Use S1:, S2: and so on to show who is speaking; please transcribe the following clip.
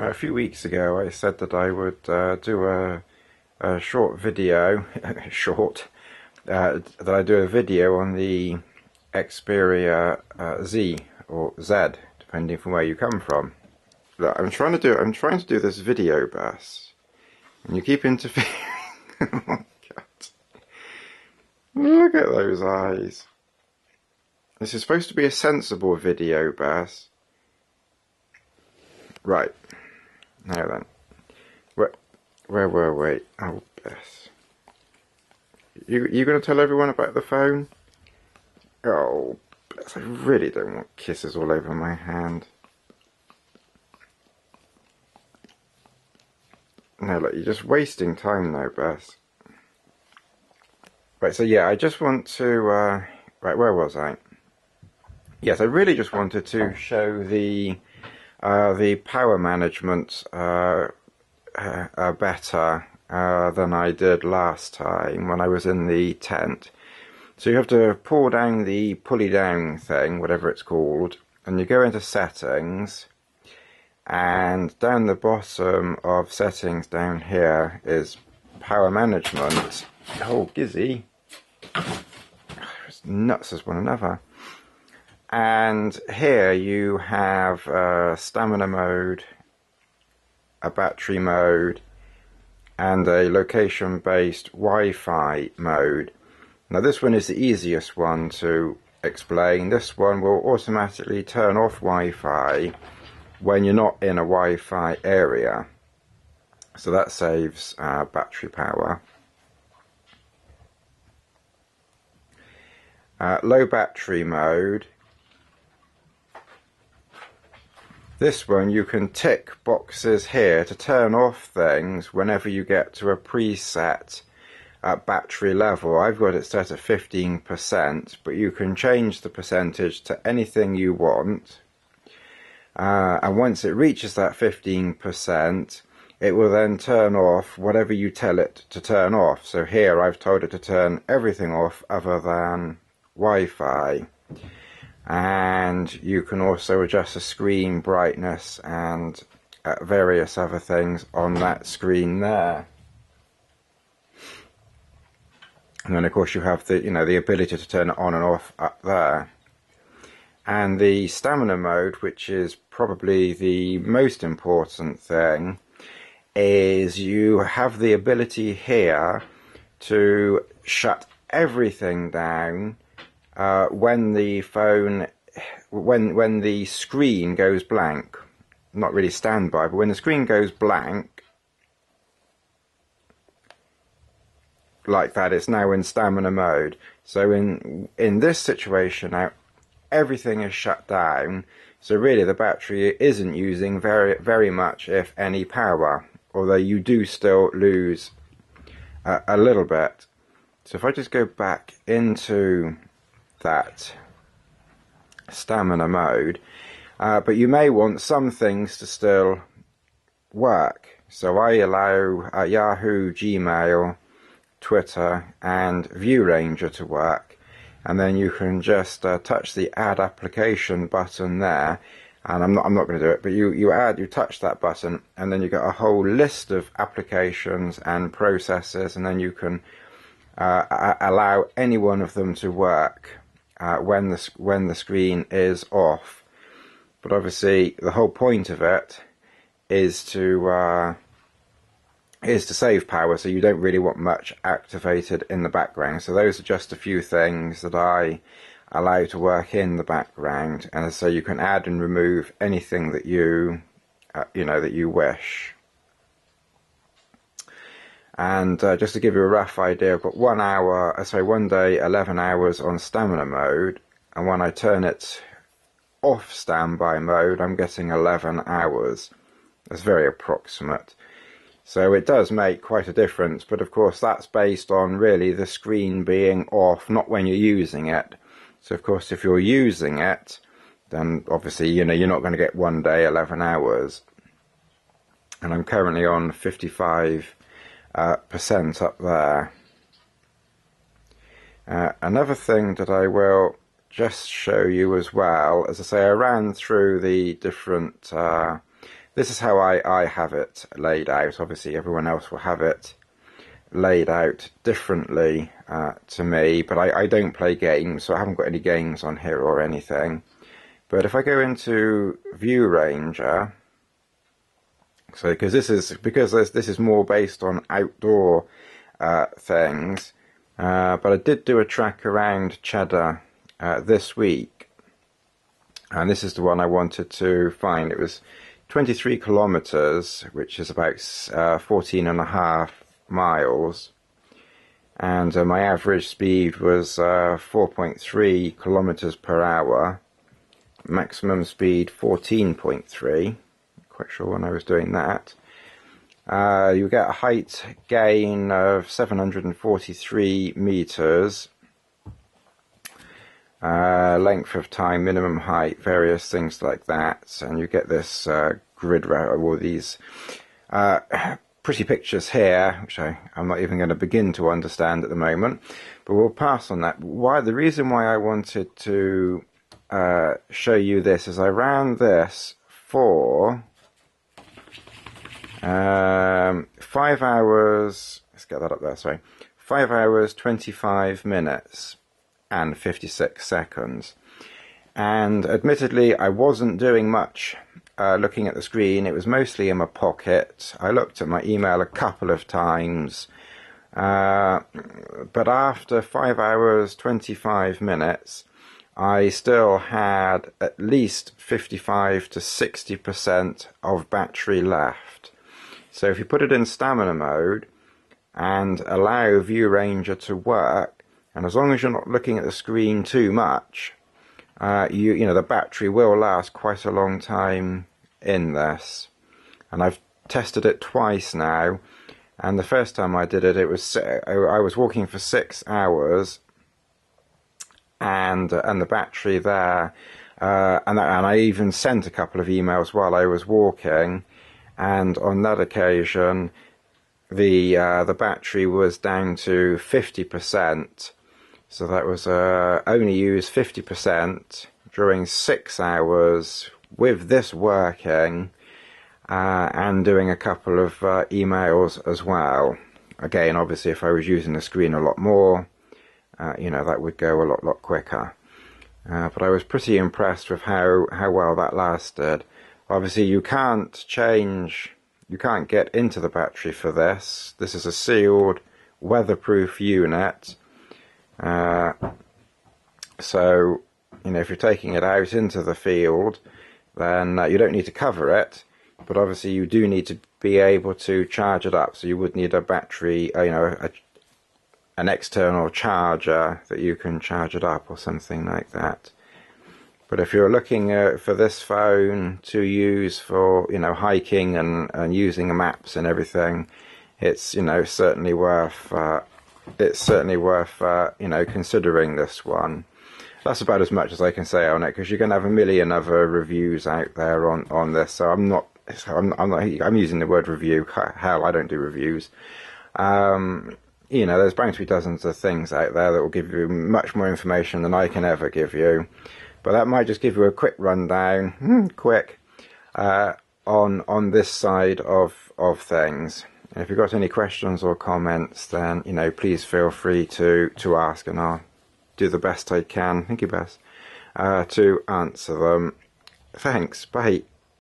S1: A few weeks ago I said that I would do a short video, that I do a video on the Xperia Z or Z, depending from where you come from. Look, I'm trying to do this video, Bass, and you keep interfering. Oh my God! Look at those eyes. This is supposed to be a sensible video, Bass. Right. Now then, where were we? Oh, Bess. You going to tell everyone about the phone? Oh, Bess, I really don't want kisses all over my hand. No, look, you're just wasting time now, Bess. Right, so yeah, I just want to, right, where was I? Yes, I really just wanted to show the power management better than I did last time when I was in the tent. So you have to pull down the pulley down thing, whatever it's called, and you go into settings, and down the bottom of settings down here is power management. Oh, Gizzy. It's nuts as one another. And here you have stamina mode, a battery mode, and a location-based Wi-Fi mode. Now this one is the easiest one to explain. This one will automatically turn off Wi-Fi when you're not in a Wi-Fi area. So that saves battery power. Low battery mode. This one you can tick boxes here to turn off things whenever you get to a preset battery level. I've got it set at 15%, but you can change the percentage to anything you want. And once it reaches that 15%, it will then turn off whatever you tell it to turn off. So here I've told it to turn everything off other than Wi-Fi. And you can also adjust the screen brightness and various other things on that screen there. And then of course you have the the ability to turn it on and off up there. And the stamina mode, which is probably the most important thing, is you have the ability here to shut everything down when the phone, when the screen goes blank. Not really standby, but when the screen goes blank, like that, it's now in stamina mode. So in this situation now, everything is shut down. So really the battery isn't using very much, if any, power, although you do still lose a little bit. So if I just go back into that stamina mode, but you may want some things to still work. So I allow Yahoo, Gmail, Twitter and ViewRanger to work, and then you can just touch the add application button there, and I'm not going to do it, but you touch that button, and then you get a whole list of applications and processes, and then you can allow any one of them to work when the screen is off. But obviously the whole point of it is to save power, so you don't really want much activated in the background. So those are just a few things that I allow to work in the background, and so you can add and remove anything that you that you wish. And just to give you a rough idea, I've got 1 hour, one day 11 hours on stamina mode, and when I turn it off standby mode, I'm getting 11 hours. That's very approximate. So it does make quite a difference, but of course that's based on really the screen being off, not when you're using it. So of course if you're using it, then obviously you're not going to get 1 day 11 hours. And I'm currently on 55% up there. Another thing that I will just show you as well, as I say, I ran through the different this is how I have it laid out. Obviously everyone else will have it laid out differently to me, but I don't play games, so I haven't got any games on here or anything. But if I go into ViewRanger, so because this is more based on outdoor things, but I did do a track around Cheddar this week, and this is the one I wanted to find. It was 23 kilometers, which is about 14.5 miles, and my average speed was 4.3 kilometers per hour, maximum speed 14.3. Quite sure when I was doing that. You get a height gain of 743 meters, length of time, minimum height, various things like that, and you get this grid or these pretty pictures here, which I'm not even going to begin to understand at the moment, but we'll pass on that. The reason why I wanted to show you this is I ran this for 5 hours, let's get that up there, sorry, 5 hours, 25 minutes and 56 seconds. And admittedly, I wasn't doing much looking at the screen. It was mostly in my pocket. I looked at my email a couple of times, but after 5 hours, 25 minutes, I still had at least 55 to 60% of battery left. So if you put it in stamina mode and allow ViewRanger to work, and as long as you're not looking at the screen too much, you know the battery will last quite a long time in this. And I've tested it twice now, and the first time I did it, I was walking for 6 hours, and the battery there, and I even sent a couple of emails while I was walking, and on that occasion the battery was down to 50%. So that was only used 50% during 6 hours with this working, and doing a couple of emails as well. Again, obviously if I was using the screen a lot more, you know, that would go a lot quicker. But I was pretty impressed with how well that lasted. Obviously you can't get into the battery for this. This is a sealed, weatherproof unit. So, you know, if you're taking it out into the field, then you don't need to cover it, but obviously you do need to be able to charge it up. So you would need a battery, you know, an external charger that you can charge it up or something like that. But if you're looking for this phone to use for, you know, hiking and using maps and everything, it's, you know, certainly worth you know, considering this one. That's about as much as I can say on it, because you're going to have a million other reviews out there on this. So I'm using the word review. Hell, I don't do reviews. You know, there's bound to be dozens of things out there that will give you much more information than I can ever give you. But that might just give you a quick rundown, on this side of things. And if you've got any questions or comments, then, you know, please feel free to ask, and I'll do the best I can, to answer them. Thanks, bye.